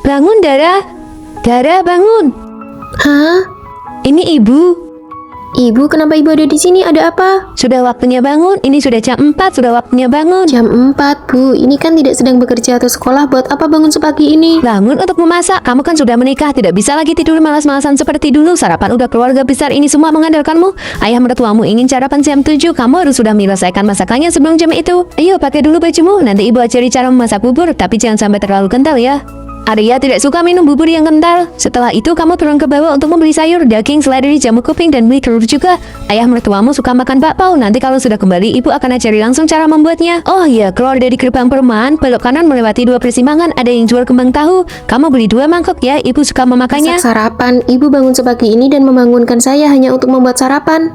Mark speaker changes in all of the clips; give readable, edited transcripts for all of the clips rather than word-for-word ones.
Speaker 1: Bangun, Dara. Dara, bangun.
Speaker 2: Hah?
Speaker 1: Ini ibu.
Speaker 2: Ibu, kenapa ibu ada di sini? Ada apa?
Speaker 1: Sudah waktunya bangun. Ini sudah jam 4, sudah waktunya bangun.
Speaker 2: Jam 4, Bu. Ini kan tidak sedang bekerja atau sekolah. Buat apa bangun sepagi ini?
Speaker 1: Bangun untuk memasak. Kamu kan sudah menikah, tidak bisa lagi tidur malas-malasan seperti dulu. Sarapan udah keluarga besar ini semua mengandalkanmu. Ayah mertuamu ingin sarapan jam 7. Kamu harus sudah menyelesaikan masakannya sebelum jam itu. Ayo pakai dulu bajumu. Nanti ibu ajari cara memasak bubur, tapi jangan sampai terlalu kental ya. Arya tidak suka minum bubur yang kental. Setelah itu kamu turun ke bawah untuk membeli sayur, daging, seledri, jamu kuping, dan mie telur juga. Ayah mertuamu suka makan bakpao. Nanti kalau sudah kembali, ibu akan ajari langsung cara membuatnya. Oh iya, keluar dari gerbang perumahan, belok kanan melewati 2 persimpangan, ada yang jual kembang tahu. Kamu beli 2 mangkok ya, ibu suka memakannya.
Speaker 2: Masak sarapan. Ibu bangun sepagi ini dan membangunkan saya hanya untuk membuat sarapan.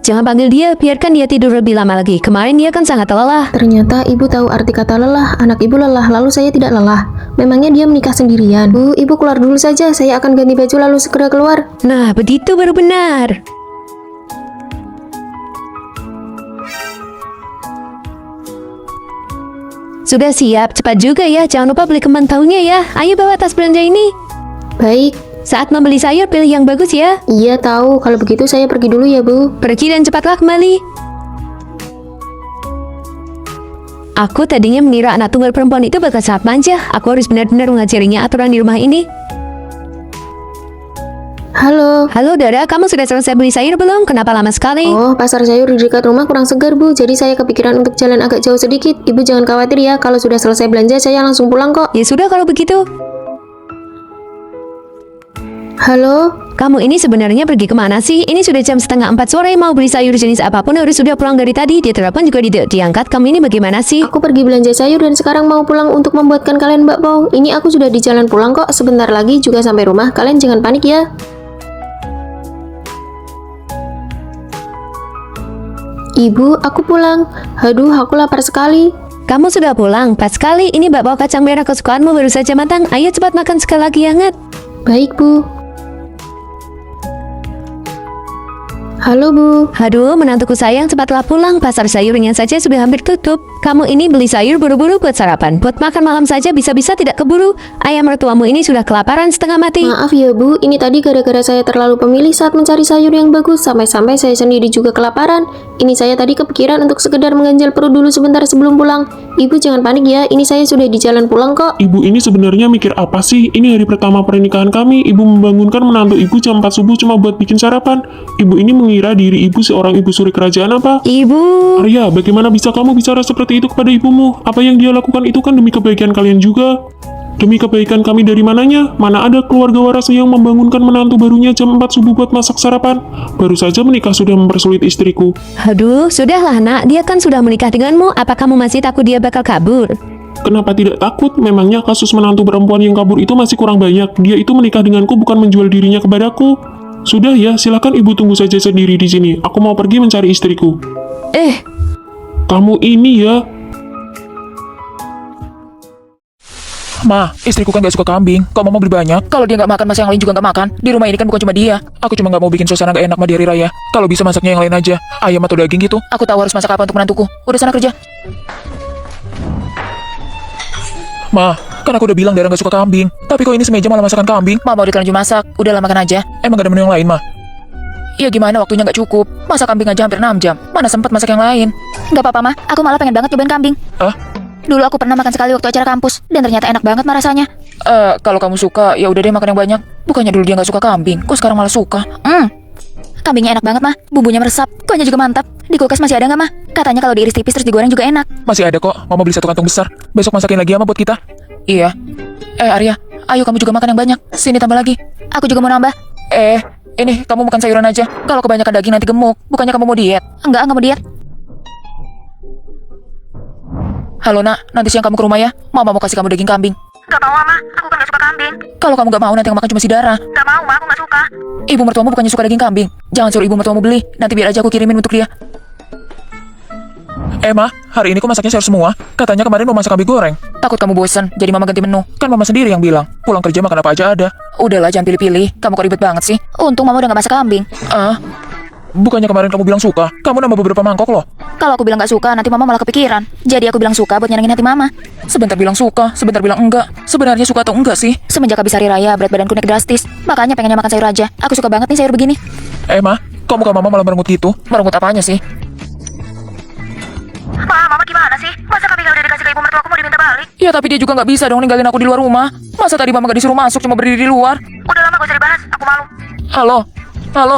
Speaker 1: Jangan panggil dia, biarkan dia tidur lebih lama lagi. Kemarin dia kan sangat lelah.
Speaker 2: Ternyata ibu tahu arti kata lelah. Anak ibu lelah, lalu saya tidak lelah. Memangnya dia menikah sendirian? Bu, ibu keluar dulu saja. Saya akan ganti baju lalu segera keluar.
Speaker 1: Nah, begitu baru benar. Sudah siap, cepat juga ya. Jangan lupa beli kembang tahunya ya. Ayo bawa tas belanja ini.
Speaker 2: Baik.
Speaker 1: Saat membeli sayur, pilih yang bagus ya.
Speaker 2: Iya tahu. Kalau begitu saya pergi dulu ya, Bu.
Speaker 1: Pergi dan cepatlah kembali. Aku tadinya mengira anak tunggal perempuan itu bakal sangat manja. Aku harus benar-benar mengajarinya aturan di rumah ini.
Speaker 2: Halo.
Speaker 1: Halo Dara, kamu sudah selesai beli sayur belum? Kenapa lama sekali?
Speaker 2: Oh, pasar sayur di dekat rumah kurang segar, Bu. Jadi saya kepikiran untuk jalan agak jauh sedikit. Ibu jangan khawatir ya. Kalau sudah selesai belanja, saya langsung pulang kok.
Speaker 1: Ya sudah kalau begitu.
Speaker 2: Halo.
Speaker 1: Kamu ini sebenarnya pergi kemana sih? Ini sudah jam 3:30 sore, mau beli sayur jenis apapun harus sudah pulang dari tadi. Dia telepon juga tidak diangkat. Kamu ini bagaimana sih?
Speaker 2: Aku pergi belanja sayur dan sekarang mau pulang untuk membuatkan kalian bakpao. Ini aku sudah di jalan pulang kok. Sebentar lagi juga sampai rumah. Kalian jangan panik ya. Ibu, aku pulang. Aduh, aku lapar sekali.
Speaker 1: Kamu sudah pulang? Pas sekali. Ini bakpao kacang merah kesukaanmu baru saja matang. Ayo cepat makan sekali lagi hangat.
Speaker 2: Baik, Bu. Halo, Bu.
Speaker 1: Aduh, menantuku sayang, cepatlah pulang. Pasar sayurnya saja sudah hampir tutup. Kamu ini beli sayur buru-buru buat sarapan. Buat makan malam saja bisa-bisa tidak keburu. Ayah mertuamu ini sudah kelaparan setengah mati.
Speaker 2: Maaf ya, Bu. Ini tadi gara-gara saya terlalu pemilih saat mencari sayur yang bagus. Sampai-sampai saya sendiri juga kelaparan. Ini saya tadi kepikiran untuk sekedar mengganjal perut dulu sebentar sebelum pulang. Ibu jangan panik ya. Ini saya sudah di jalan pulang kok.
Speaker 3: Ibu ini sebenarnya mikir apa sih? Ini hari pertama pernikahan kami. Ibu membangunkan menantu ibu jam 4 subuh cuma buat bikin sarapan. Ibu ini mengira diri ibu seorang ibu suri kerajaan apa?
Speaker 1: Ibu.
Speaker 3: Arya, bagaimana bisa kamu bicara seperti itu kepada ibumu? Apa yang dia lakukan itu kan demi kebaikan kalian juga. Demi kebaikan kami dari mananya? Mana ada keluarga waras yang membangunkan menantu barunya jam 4 subuh buat masak sarapan? Baru saja menikah sudah mempersulit istriku.
Speaker 1: Aduh, sudahlah nak. Dia kan sudah menikah denganmu. Apa kamu masih takut dia bakal kabur?
Speaker 3: Kenapa tidak takut? Memangnya kasus menantu perempuan yang kabur itu masih kurang banyak. Dia itu menikah denganku bukan menjual dirinya kepadaku. Sudah ya, silakan ibu tunggu saja sendiri di sini. Aku mau pergi mencari istriku. Kamu ini ya.
Speaker 4: Ma, istriku kan gak suka kambing. Kok mau beli banyak? Kalau dia gak makan, masa yang lain juga gak makan? Di rumah ini kan bukan cuma dia. Aku cuma gak mau bikin suasana gak enak ma di hari raya. Kalau bisa masaknya yang lain aja. Ayam atau daging gitu. Aku tahu harus masak apa untuk menantuku. Udah sana kerja. Ma, kan aku udah bilang Dara gak suka kambing. Tapi kok ini semeja malah masakan kambing? Ma mau ditelanjur masak. Udahlah makan aja. Emang gak ada menu yang lain, Ma? Iya gimana, waktunya gak cukup. Masak kambing aja hampir 6 jam. Mana sempat masak yang lain?
Speaker 5: Gak apa-apa mah, aku malah pengen banget nyobain kambing.
Speaker 4: Hah?
Speaker 5: Dulu aku pernah makan sekali waktu acara kampus, dan ternyata enak banget mah rasanya.
Speaker 4: Kalau kamu suka, ya udah deh makan yang banyak. Bukannya dulu dia gak suka kambing, kok sekarang malah suka?
Speaker 5: Kambingnya enak banget mah, bumbunya meresap, kuahnya juga mantap. Di kulkas masih ada nggak mah? Katanya kalau diiris tipis terus digoreng juga enak.
Speaker 4: Masih ada kok, Mama beli 1 kantong besar. Besok masakin lagi ya Ma buat kita. Iya. Arya, ayo kamu juga makan yang banyak. Sini tambah lagi.
Speaker 5: Aku juga mau nambah.
Speaker 4: Ini kamu makan sayuran aja. Kalau kebanyakan daging nanti gemuk. Bukannya kamu mau diet?
Speaker 5: Enggak mau diet.
Speaker 4: Halo nak, nanti siang kamu ke rumah ya. Mama mau kasih kamu daging kambing.
Speaker 5: Gak mau mah, aku kan gak suka kambing.
Speaker 4: Kalau kamu gak mau, nanti yang makan cuma si Dara.
Speaker 5: Gak mau mah, aku gak suka.
Speaker 4: Ibu mertuamu bukannya suka daging kambing. Jangan suruh ibu mertuamu beli. Nanti biar aja aku kirimin untuk dia. Ma, hari ini kok masaknya sayur semua? Katanya kemarin mau masak kambing goreng. Takut kamu bosan, jadi Mama ganti menu. Kan Mama sendiri yang bilang, pulang kerja makan apa aja ada. Udahlah, jangan pilih-pilih. Kamu kok ribet banget sih?
Speaker 5: Untung mama udah gak masak kambing.
Speaker 4: Bukannya kemarin kamu bilang suka? Kamu nambah beberapa mangkok loh.
Speaker 5: Kalau aku bilang gak suka, nanti mama malah kepikiran. Jadi aku bilang suka buat nyenengin hati mama.
Speaker 4: Sebentar bilang suka, sebentar bilang enggak. Sebenarnya suka atau enggak sih?
Speaker 5: Semenjak habis hari raya, berat badanku naik drastis. Makanya pengennya makan sayur aja. Aku suka banget nih sayur begini.
Speaker 4: Ma, kok muka mama malah merengut gitu? Merengut apanya sih?
Speaker 5: Mama gimana sih? Masa kambingnya udah dikasih ke ibu mertuaku mau diminta balik?
Speaker 4: Ya tapi dia juga nggak bisa dong ninggalin aku di luar rumah. Masa tadi mama gak disuruh masuk, cuma berdiri di luar?
Speaker 5: Udah lama gak usah dibahas, aku malu.
Speaker 4: Halo? Halo?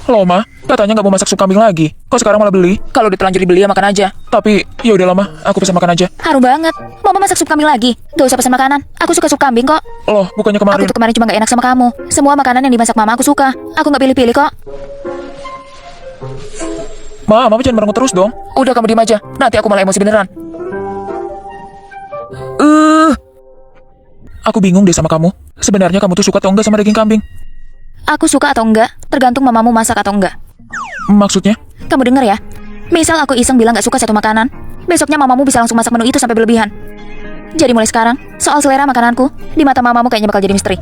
Speaker 4: Loh, Ma, katanya nggak mau masak sup kambing lagi. Kok sekarang malah beli? Kalau udah terlanjur dibeli ya makan aja. Tapi, ya udah lama, aku pesan makan aja.
Speaker 5: Harum banget. Mama masak sup kambing lagi. Gak usah pesan makanan. Aku suka sup kambing kok.
Speaker 4: Loh, bukannya
Speaker 5: Aku
Speaker 4: kemarin.
Speaker 5: tuh kemarin cuma gak enak sama kamu. Semua makanan yang dimasak mama aku suka. Aku gak pilih-pilih kok.
Speaker 4: Ma, mama jangan merengut terus dong. Udah kamu diem aja. Nanti aku malah emosi beneran. Aku bingung deh sama kamu. Sebenarnya kamu tuh suka atau enggak sama daging kambing?
Speaker 5: Aku suka atau enggak, tergantung mamamu masak atau enggak.
Speaker 4: Maksudnya?
Speaker 5: Kamu denger ya? Misal aku iseng bilang gak suka satu makanan, besoknya mamamu bisa langsung masak menu itu sampai berlebihan. Jadi mulai sekarang, soal selera makananku, di mata mamamu kayaknya bakal jadi misteri.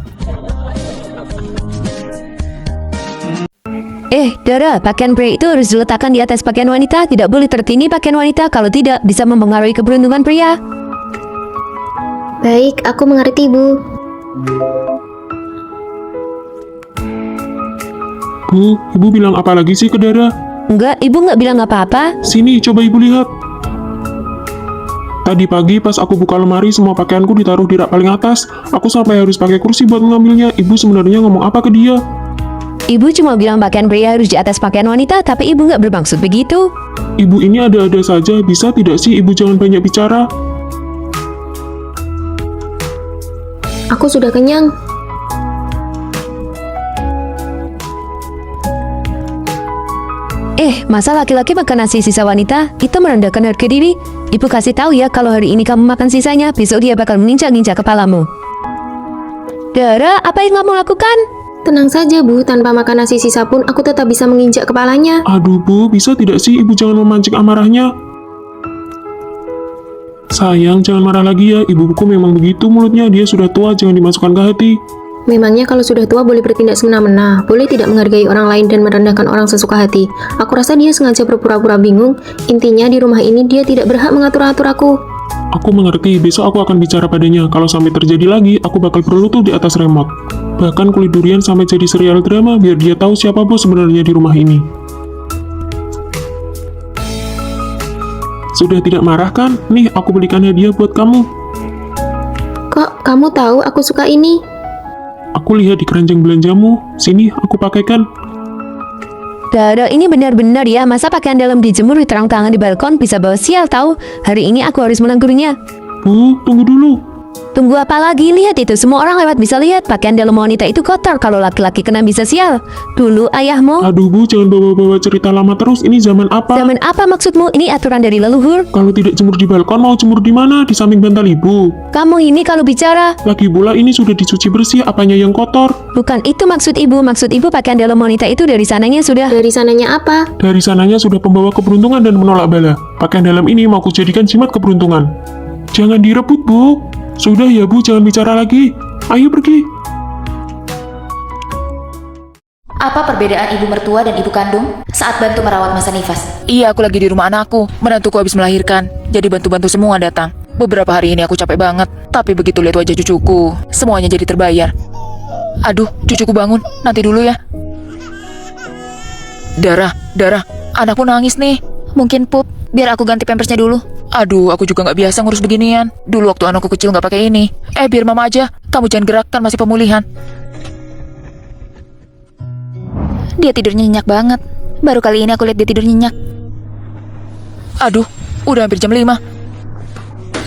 Speaker 1: Dara, pakaian pria itu harus diletakkan di atas pakaian wanita. Tidak boleh tertindih pakaian wanita, kalau tidak bisa mempengaruhi keberuntungan pria.
Speaker 2: Baik, aku mengerti, Bu.
Speaker 3: Bu, ibu bilang apa lagi sih ke Dara?
Speaker 1: Enggak, ibu nggak bilang apa-apa.
Speaker 3: Sini, coba ibu lihat. Tadi pagi pas aku buka lemari, semua pakaianku ditaruh di rak paling atas. Aku sampai harus pakai kursi buat mengambilnya. Ibu sebenarnya ngomong apa ke dia?
Speaker 1: Ibu cuma bilang pakaian pria harus di atas pakaian wanita, tapi ibu nggak bermaksud begitu.
Speaker 3: Ibu ini ada-ada saja, bisa tidak sih ibu jangan banyak bicara?
Speaker 2: Aku sudah kenyang.
Speaker 1: Masa laki-laki makan nasi sisa wanita? Itu merendahkan harga diri. Ibu kasih tahu ya, kalau hari ini kamu makan sisanya, besok dia bakal menginjak-injak kepalamu. Dara, apa yang kamu lakukan?
Speaker 2: Tenang saja, Bu. Tanpa makan nasi sisa pun, aku tetap bisa menginjak kepalanya.
Speaker 3: Aduh Bu, bisa tidak sih ibu jangan memancing amarahnya? Sayang, jangan marah lagi ya. Ibuku memang begitu mulutnya, dia sudah tua, jangan dimasukkan ke hati.
Speaker 2: Memangnya kalau sudah tua boleh bertindak semena-mena, boleh tidak menghargai orang lain dan merendahkan orang sesuka hati. Aku rasa dia sengaja berpura-pura bingung. Intinya di rumah ini dia tidak berhak mengatur-atur aku.
Speaker 3: Aku mengerti, besok aku akan bicara padanya. Kalau sampai terjadi lagi, aku bakal berlutut di atas remote. Bahkan kulit durian sampai jadi serial drama, biar dia tahu siapa bos sebenarnya di rumah ini. Sudah tidak marah kan? Nih, aku belikan hadiah buat kamu.
Speaker 2: Kok kamu tahu aku suka ini?
Speaker 3: Aku lihat di keranjang belanjamu. Sini, aku pakaikan.
Speaker 1: Dara, ini benar-benar ya, masa pakaian dalam dijemur di terang-terangan di balkon bisa bawa sial tahu. Hari ini aku harus menegurnya.
Speaker 3: Bu, tunggu dulu.
Speaker 1: Tunggu apa lagi? Lihat itu, semua orang lewat bisa lihat. Pakaian dalam wanita itu kotor, kalau laki-laki kena bisa sial. Dulu ayahmu.
Speaker 3: Aduh Bu, jangan bawa-bawa cerita lama terus. Ini zaman apa?
Speaker 1: Zaman apa maksudmu? Ini aturan dari leluhur.
Speaker 3: Kalau tidak jemur di balkon, mau jemur di mana? Di samping bantal ibu.
Speaker 1: Kamu ini kalau bicara.
Speaker 3: Lagi pula ini sudah dicuci bersih, apanya yang kotor?
Speaker 1: Bukan itu maksud ibu. Maksud ibu pakaian dalam wanita itu dari sananya sudah.
Speaker 2: Dari sananya apa?
Speaker 3: Dari sananya sudah pembawa keberuntungan dan menolak bala. Pakaian dalam ini mau kujadikan jimat keberuntungan. Jangan direbut, Bu. Sudah ya, Bu, jangan bicara lagi. Ayo pergi.
Speaker 5: Apa perbedaan ibu mertua dan ibu kandung saat bantu merawat masa nifas?
Speaker 4: Iya, aku lagi di rumah anakku. Menantuku habis melahirkan. Jadi bantu-bantu semua datang. Beberapa hari ini aku capek banget. Tapi begitu lihat wajah cucuku, semuanya jadi terbayar. Aduh, cucuku bangun. Nanti dulu ya. Darah, anakku nangis nih.
Speaker 5: Mungkin pup, biar aku ganti pampersnya dulu.
Speaker 4: Aduh, aku juga nggak biasa ngurus beginian. Dulu waktu anakku kecil nggak pakai ini. Biar mama aja. Kamu jangan gerak, kan masih pemulihan.
Speaker 5: Dia tidurnya nyenyak banget. Baru kali ini aku lihat dia tidur nyenyak.
Speaker 4: Aduh, udah hampir jam 5.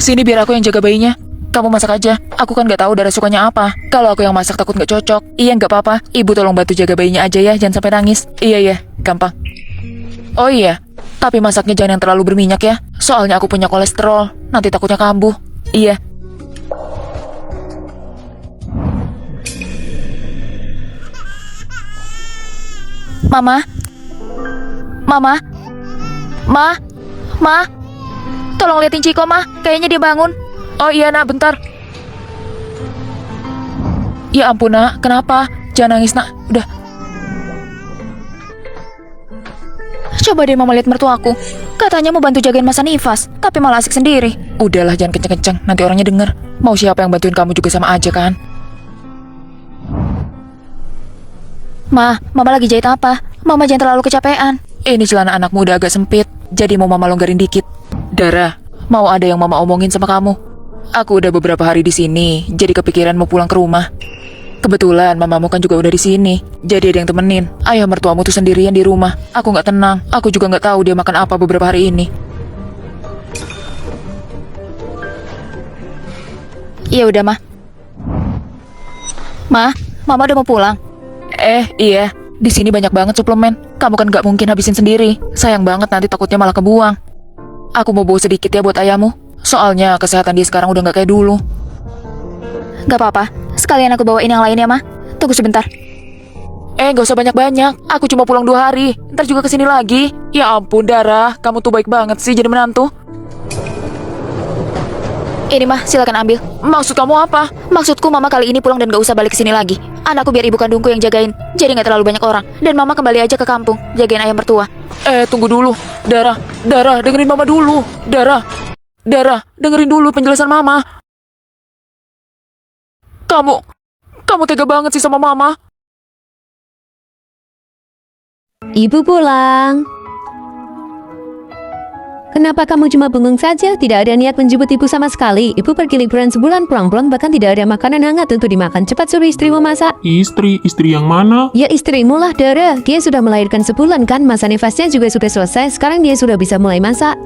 Speaker 4: Sini biar aku yang jaga bayinya. Kamu masak aja. Aku kan nggak tahu Dara sukanya apa. Kalau aku yang masak takut nggak cocok. Iya, nggak apa-apa. Ibu tolong bantu jaga bayinya aja ya, jangan sampai nangis. Iya, gampang. Oh iya, tapi masaknya jangan yang terlalu berminyak ya. Soalnya aku punya kolesterol. Nanti takutnya kambuh. Iya.
Speaker 5: Mama? Ma? Tolong liatin Ciko, Ma. Kayaknya dia bangun.
Speaker 4: Oh iya, nak, bentar. Ya ampun nak, kenapa? Jangan nangis nak, udah. Coba deh mama lihat mertuaku. Katanya mau bantu jagain masa nifas, tapi malah asik sendiri. Udahlah jangan kenceng-kenceng, nanti orangnya denger. Mau siapa yang bantuin kamu juga sama aja kan?
Speaker 5: Ma, mama lagi jahit apa? Mama jangan terlalu kecapean.
Speaker 4: Ini celana anakmu udah agak sempit, jadi mau mama longgarin dikit. Dara, mau ada yang mama omongin sama kamu. Aku udah beberapa hari di sini, jadi kepikiran mau pulang ke rumah. Kebetulan mamamu kan juga udah di sini, jadi ada yang temenin. Ayah mertuamu tuh sendirian di rumah. Aku nggak tenang. Aku juga nggak tahu dia makan apa beberapa hari ini.
Speaker 5: Iya udah, Ma. Ma, mama udah mau pulang.
Speaker 4: Iya. Di sini banyak banget suplemen. Kamu kan nggak mungkin habisin sendiri. Sayang banget nanti takutnya malah kebuang. Aku mau bawa sedikit ya buat ayahmu. Soalnya kesehatan dia sekarang udah nggak kayak dulu.
Speaker 5: Gak apa-apa, sekalian aku bawain yang lain ya, Ma. Tunggu sebentar.
Speaker 4: Gak usah banyak-banyak. Aku cuma pulang 2 hari. Ntar juga kesini lagi. Ya ampun, Dara. Kamu tuh baik banget sih jadi menantu.
Speaker 5: Ini, Ma, silakan ambil.
Speaker 4: Maksud kamu apa?
Speaker 5: Maksudku mama kali ini pulang dan gak usah balik ke sini lagi. Anakku biar ibu kandungku yang jagain, jadi gak terlalu banyak orang. Dan mama kembali aja ke kampung, jagain ayam mertua.
Speaker 4: Tunggu dulu. Dara, dengerin mama dulu. Dara, dengerin dulu penjelasan mama. Kamu tega banget sih sama mama.
Speaker 1: Ibu pulang. Kenapa kamu cuma bengong saja? Tidak ada niat menjemput ibu sama sekali. Ibu pergi liburan sebulan pulang-pulang, bahkan tidak ada makanan hangat untuk dimakan. Cepat suruh istrimu masak.
Speaker 3: Istri yang mana?
Speaker 1: Ya istrimu lah, Dara. Dia sudah melahirkan sebulan kan? Masa nifasnya juga sudah selesai. Sekarang dia sudah bisa mulai masak.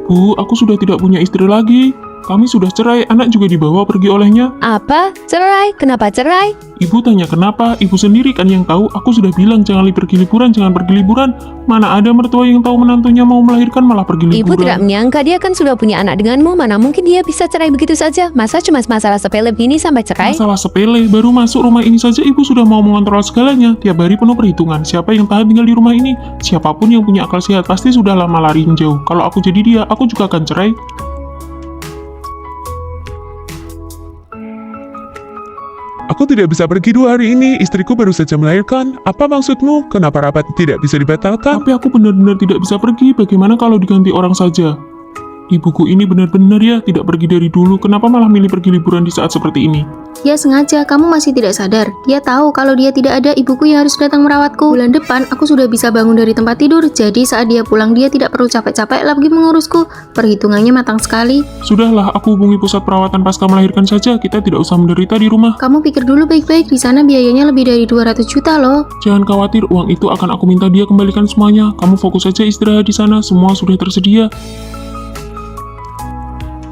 Speaker 3: Bu, aku sudah tidak punya istri lagi. Kami sudah cerai, anak juga dibawa pergi olehnya.
Speaker 1: Apa? Cerai? Kenapa cerai?
Speaker 3: Ibu tanya kenapa, ibu sendiri kan yang tahu. Aku sudah bilang jangan pergi liburan. Mana ada mertua yang tahu menantunya mau melahirkan malah pergi liburan.
Speaker 1: Ibu tidak menyangka dia kan sudah punya anak denganmu. Mana mungkin dia bisa cerai begitu saja? Masa cuma masalah sepele begini sampai cerai?
Speaker 3: Masalah sepele, baru masuk rumah ini saja ibu sudah mau mengontrol segalanya. Tiap hari penuh perhitungan, siapa yang tahan tinggal di rumah ini? Siapapun yang punya akal sehat pasti sudah lama lari jauh. Kalau aku jadi dia, aku juga akan cerai.
Speaker 6: Aku tidak bisa pergi 2 hari ini, istriku baru saja melahirkan. Apa maksudmu? Kenapa rapat tidak bisa dibatalkan?
Speaker 3: Tapi aku benar-benar tidak bisa pergi. Bagaimana kalau diganti orang saja? Ibuku ini benar-benar ya tidak pergi dari dulu. Kenapa malah milih pergi liburan di saat seperti ini?
Speaker 2: Ya sengaja, kamu masih tidak sadar. Dia tahu kalau dia tidak ada, ibuku yang harus datang merawatku. Bulan depan, aku sudah bisa bangun dari tempat tidur. Jadi saat dia pulang, dia tidak perlu capek-capek lagi mengurusku. Perhitungannya matang sekali.
Speaker 3: Sudahlah, aku hubungi pusat perawatan pasca melahirkan saja. Kita tidak usah menderita di rumah.
Speaker 2: Kamu pikir dulu baik-baik, di sana biayanya lebih dari 200 juta loh.
Speaker 3: Jangan khawatir, uang itu akan aku minta dia kembalikan semuanya. Kamu fokus saja istirahat di sana, semua sudah tersedia.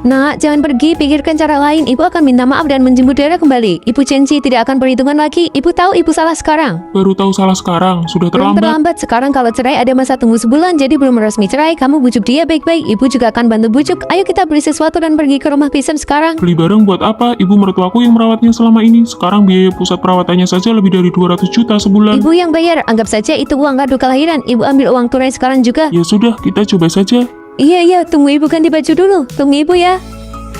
Speaker 1: Nak, jangan pergi, pikirkan cara lain. Ibu akan minta maaf dan menjemput Dara kembali. Ibu janji tidak akan perhitungan lagi. Ibu tahu ibu salah sekarang.
Speaker 3: Baru tahu salah sekarang, sudah
Speaker 1: Belum
Speaker 3: terlambat.
Speaker 1: terlambat, sekarang kalau cerai ada masa tunggu sebulan, jadi belum resmi cerai. Kamu bujuk dia baik-baik, ibu juga akan bantu bujuk. Ayo kita beli sesuatu dan pergi ke rumah Pisem sekarang.
Speaker 3: Beli barang buat apa? Ibu mertuaku yang merawatnya selama ini. Sekarang biaya pusat perawatannya saja lebih dari 200 juta sebulan.
Speaker 1: Ibu yang bayar, anggap saja itu uang kado kelahiran. Ibu ambil uang tunai sekarang juga.
Speaker 3: Ya sudah, kita coba saja.
Speaker 1: Iya, tunggu ibu ganti baju dulu. Tunggu ibu ya.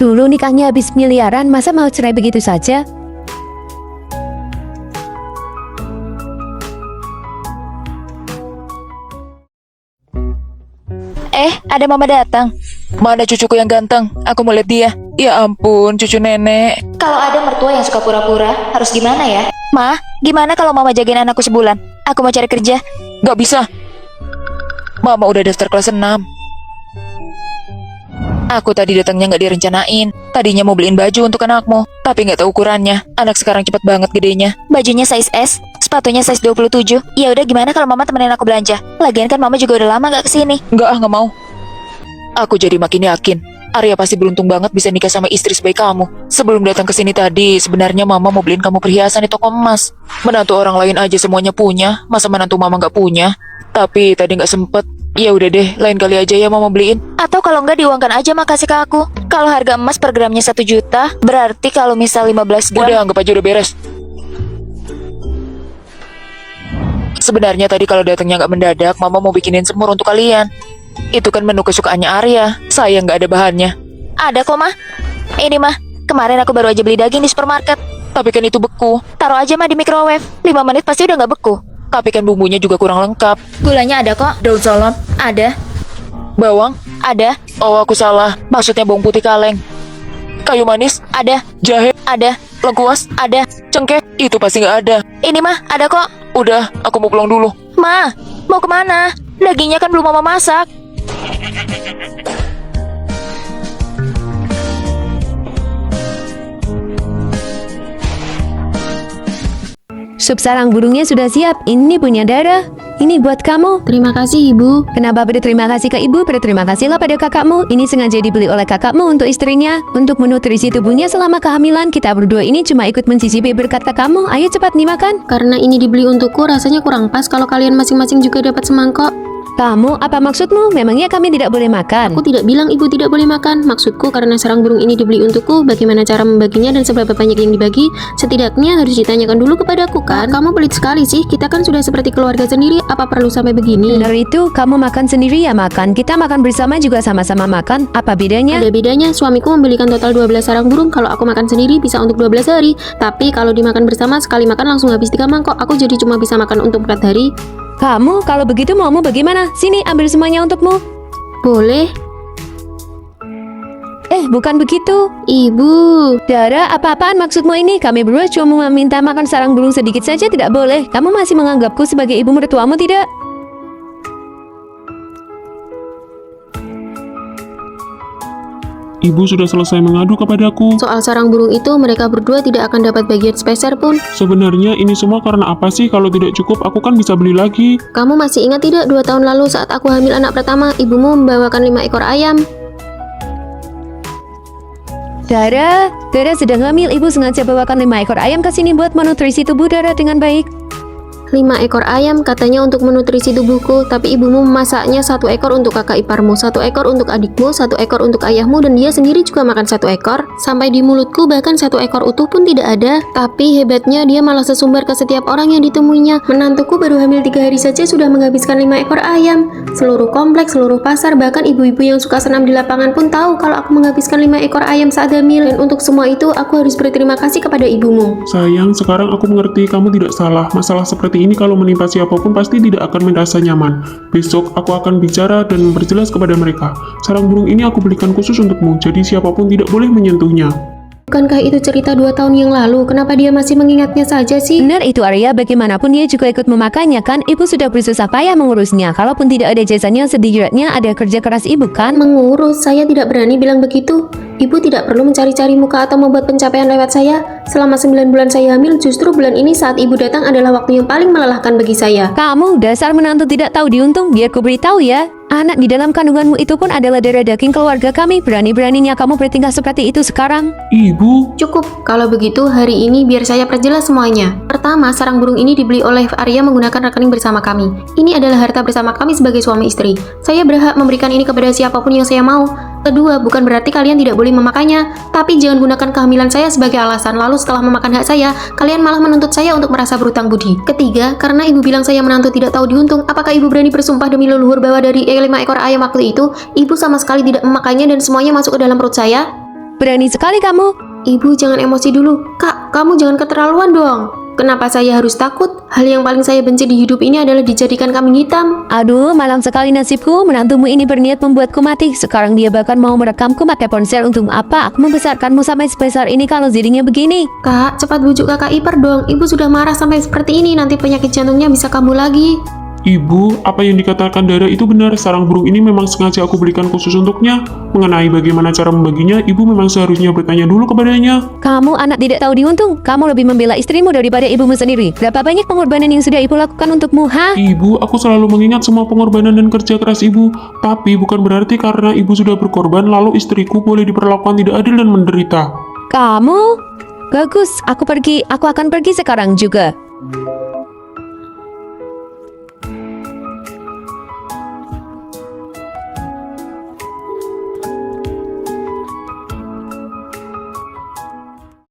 Speaker 1: Dulu nikahnya habis miliaran, masa mau cerai begitu saja?
Speaker 5: Ada mama datang.
Speaker 4: Mana cucuku yang ganteng? Aku mau lihat dia. Ya ampun, cucu nenek.
Speaker 5: Kalau ada mertua yang suka pura-pura, harus gimana ya? Ma, gimana kalau mama jagain anakku sebulan? Aku mau cari kerja.
Speaker 4: Gak bisa. Mama udah daftar kelas 6. Aku tadi datangnya gak direncanain. Tadinya mau beliin baju untuk anakmu, tapi gak tahu ukurannya. Anak sekarang cepet banget gedenya.
Speaker 5: Bajunya size S, sepatunya size 27. Ya udah gimana kalau mama temenin aku belanja? Lagian kan mama juga udah lama gak kesini.
Speaker 4: Gak mau. Aku jadi makin yakin Arya pasti beruntung banget bisa nikah sama istri sebaik kamu. Sebelum datang ke sini tadi, sebenarnya mama mau beliin kamu perhiasan di toko emas. Menantu orang lain aja semuanya punya, masa menantu mama gak punya? Tapi tadi gak sempet. Ya udah deh, lain kali aja ya mama beliin.
Speaker 5: Atau kalau enggak diuangkan aja makasih ke aku. Kalau harga emas per gramnya 1 juta, berarti kalau misal 15 gram.
Speaker 4: Udah, anggap aja udah beres. Sebenarnya tadi kalau datangnya nggak mendadak, mama mau bikinin semur untuk kalian. Itu kan menu kesukaannya Arya. Sayang nggak ada bahannya.
Speaker 5: Ada kok, Mah. Ini, Mah. Kemarin aku baru aja beli daging di supermarket.
Speaker 4: Tapi kan itu beku.
Speaker 5: Taruh aja mah di microwave. 5 menit pasti udah nggak beku.
Speaker 4: Tapi kan bumbunya juga kurang lengkap.
Speaker 5: Gulanya ada kok.
Speaker 4: Daun salam,
Speaker 5: Ada.
Speaker 4: bawang.
Speaker 5: Ada.
Speaker 4: Oh, aku salah. Maksudnya bawang putih kaleng. Kayu manis,
Speaker 5: Ada.
Speaker 4: jahe,
Speaker 5: Ada.
Speaker 4: lengkuas,
Speaker 5: Ada.
Speaker 4: cengkeh. Itu pasti nggak ada.
Speaker 5: Ini mah ada kok.
Speaker 4: Udah, aku mau pulang dulu.
Speaker 5: Ma, mau kemana? Dagingnya kan belum mama masak.
Speaker 1: Sup sarang burungnya sudah siap. Ini punya Dara. Ini buat kamu.
Speaker 2: Terima kasih, Ibu.
Speaker 1: Kenapa berterima kasih ke ibu? Berterima kasihlah pada kakakmu. Ini sengaja dibeli oleh kakakmu untuk istrinya. Untuk menutrisi tubuhnya selama kehamilan. Kita berdua ini cuma ikut mencicipi berkat kakakmu. Ayo cepat dimakan.
Speaker 2: Karena ini dibeli untukku, rasanya kurang pas kalau kalian masing-masing juga dapat semangkok.
Speaker 1: Kamu, apa maksudmu? Memangnya kami tidak boleh makan?
Speaker 2: Aku tidak bilang ibu tidak boleh makan. Maksudku karena sarang burung ini dibeli untukku, bagaimana cara membaginya dan seberapa banyak yang dibagi, setidaknya harus ditanyakan dulu kepadaku kan. Kamu pelit sekali sih, kita kan sudah seperti keluarga sendiri, apa perlu sampai begini?
Speaker 1: Benar itu, kamu makan sendiri ya makan. Kita makan bersama juga sama-sama makan. Apa bedanya?
Speaker 2: Ada bedanya, suamiku membelikan total 12 sarang burung. Kalau aku makan sendiri bisa untuk 12 hari. Tapi kalau dimakan bersama, sekali makan langsung habis 3 mangkok. Aku jadi cuma bisa makan untuk 4 hari.
Speaker 1: Kamu, kalau begitu maumu bagaimana? Sini, ambil semuanya untukmu.
Speaker 2: Boleh?
Speaker 1: Bukan begitu.
Speaker 2: Ibu.
Speaker 1: Dara, apa-apaan maksudmu ini? Kami berdua cuma meminta makan sarang burung sedikit saja tidak boleh. Kamu masih menganggapku sebagai ibu mertuamu tidak?
Speaker 3: Ibu sudah selesai mengadu kepadaku.
Speaker 2: Soal sarang burung itu, mereka berdua tidak akan dapat bagian sepeser pun.
Speaker 3: Sebenarnya ini semua karena apa sih? Kalau tidak cukup, aku kan bisa beli lagi.
Speaker 2: Kamu masih ingat tidak 2 tahun lalu saat aku hamil anak pertama, ibumu membawakan 5 ekor ayam?
Speaker 1: Dara sedang hamil. Ibu sengaja bawakan 5 ekor ayam ke sini buat menutrisi tubuh Dara dengan baik.
Speaker 2: 5 ekor ayam katanya untuk menutrisi tubuhku, tapi ibumu memasaknya 1 ekor untuk kakak iparmu, 1 ekor untuk adikmu, 1 ekor untuk ayahmu, dan dia sendiri juga makan 1 ekor. Sampai di mulutku bahkan 1 ekor utuh pun tidak ada. Tapi hebatnya dia malah sesumbar ke setiap orang yang ditemuinya. Menantuku baru hamil 3 hari saja sudah menghabiskan 5 ekor ayam. Seluruh kompleks, seluruh pasar, bahkan ibu-ibu yang suka senam di lapangan pun tahu kalau aku menghabiskan 5 ekor ayam saat hamil. Dan untuk semua itu aku harus berterima kasih kepada ibumu.
Speaker 3: Sayang, sekarang aku mengerti kamu tidak salah. Masalah seperti ini kalau menimpa siapapun pasti tidak akan merasa nyaman. Besok aku akan bicara dan memperjelas kepada mereka. Sarang burung ini aku belikan khusus untukmu, jadi siapapun tidak boleh menyentuhnya.
Speaker 2: Bukankah itu cerita 2 tahun yang lalu? Kenapa dia masih mengingatnya saja sih?
Speaker 1: Benar itu Arya, bagaimanapun dia juga ikut memakannya kan? Ibu sudah bersusah payah mengurusnya. Kalaupun tidak ada jasanya, setidaknya ada kerja keras ibu kan?
Speaker 2: Mengurus, saya tidak berani bilang begitu. Ibu tidak perlu mencari-cari muka atau membuat pencapaian lewat saya. Selama 9 bulan saya hamil, justru bulan ini saat ibu datang adalah waktu yang paling melelahkan bagi saya.
Speaker 1: Kamu dasar menantu tidak tahu diuntung. Biar ku beritahu ya. Anak di dalam kandunganmu itu pun adalah darah daging keluarga kami. Berani-beraninya kamu bertingkah seperti itu sekarang.
Speaker 3: Ibu,
Speaker 2: Cukup, kalau begitu hari ini biar saya perjelas semuanya. Pertama, sarang burung ini dibeli oleh Arya menggunakan rekening bersama kami. Ini adalah harta bersama kami sebagai suami istri. Saya berhak memberikan ini kepada siapapun yang saya mau. Kedua, bukan berarti kalian tidak boleh memakannya, tapi jangan gunakan kehamilan saya sebagai alasan, lalu setelah memakan hak saya, kalian malah menuntut saya untuk merasa berutang budi. Ketiga, karena ibu bilang saya menantu tidak tahu diuntung, apakah ibu berani bersumpah demi leluhur bahwa dari 5 ekor ayam waktu itu, ibu sama sekali tidak memakannya dan semuanya masuk ke dalam perut saya?
Speaker 1: Berani sekali kamu.
Speaker 2: Ibu jangan emosi dulu. Kak, kamu jangan keterlaluan dong. Kenapa saya harus takut? Hal yang paling saya benci di hidup ini adalah dijadikan kambing hitam.
Speaker 1: Aduh, malang sekali nasibku. Menantumu ini berniat membuatku mati. Sekarang dia bahkan mau merekamku pakai ponsel. Untuk apa? Aku membesarkanmu sampai sebesar ini kalau jadinya begini.
Speaker 2: Kak, cepat bujuk kakak ipar dong. Ibu sudah marah sampai seperti ini. Nanti penyakit jantungnya bisa kambuh lagi.
Speaker 3: Ibu, apa yang dikatakan Dara itu benar. Sarang burung ini memang sengaja aku belikan khusus untuknya. Mengenai bagaimana cara membaginya, ibu memang seharusnya bertanya dulu kepadanya.
Speaker 1: Kamu anak tidak tahu diuntung. Kamu lebih membela istrimu daripada ibumu sendiri. Berapa banyak pengorbanan yang sudah ibu lakukan untukmu, ha?
Speaker 3: Ibu, aku selalu mengingat semua pengorbanan dan kerja keras ibu. Tapi bukan berarti karena ibu sudah berkorban, lalu istriku boleh diperlakukan tidak adil dan menderita.
Speaker 1: Kamu? Bagus, aku akan pergi sekarang juga.